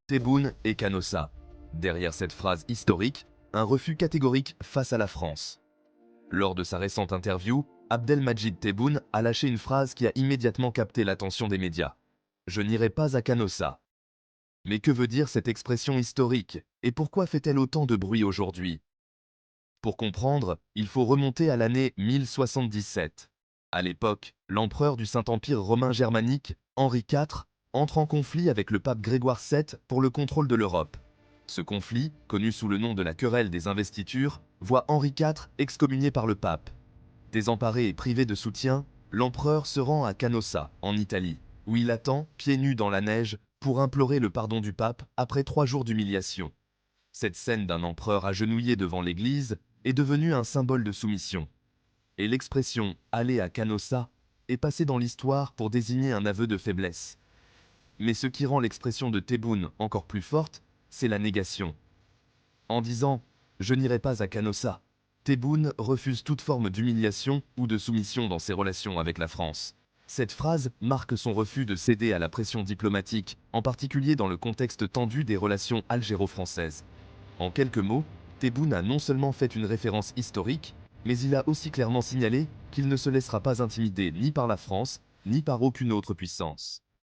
Tebboune et Canossa. Derrière cette phrase historique, un refus catégorique face à la France. Lors de sa récente interview, Abdelmadjid Tebboune a lâché une phrase qui a immédiatement capté l'attention des médias. « Je n'irai pas à Canossa ». Mais que veut dire cette expression historique et pourquoi fait-elle autant de bruit aujourd'hui? Pour comprendre, il faut remonter à l'année 1077. À l'époque, l'empereur du Saint-Empire romain germanique, Henri IV, entre en conflit avec le pape Grégoire VII pour le contrôle de l'Europe. Ce conflit, connu sous le nom de la querelle des investitures, voit Henri IV excommunié par le pape. Désemparé et privé de soutien, l'empereur se rend à Canossa, en Italie, où il attend, pieds nus dans la neige, pour implorer le pardon du pape après 3 jours d'humiliation. Cette scène d'un empereur agenouillé devant l'église est devenue un symbole de soumission. Et l'expression « aller à Canossa » est passée dans l'histoire pour désigner un aveu de faiblesse. Mais ce qui rend l'expression de Tebboune encore plus forte, c'est la négation. En disant « je n'irai pas à Canossa », Tebboune refuse toute forme d'humiliation ou de soumission dans ses relations avec la France. Cette phrase marque son refus de céder à la pression diplomatique, en particulier dans le contexte tendu des relations algéro-françaises. En quelques mots, Tebboune a non seulement fait une référence historique, mais il a aussi clairement signalé qu'il ne se laissera pas intimider ni par la France, ni par aucune autre puissance.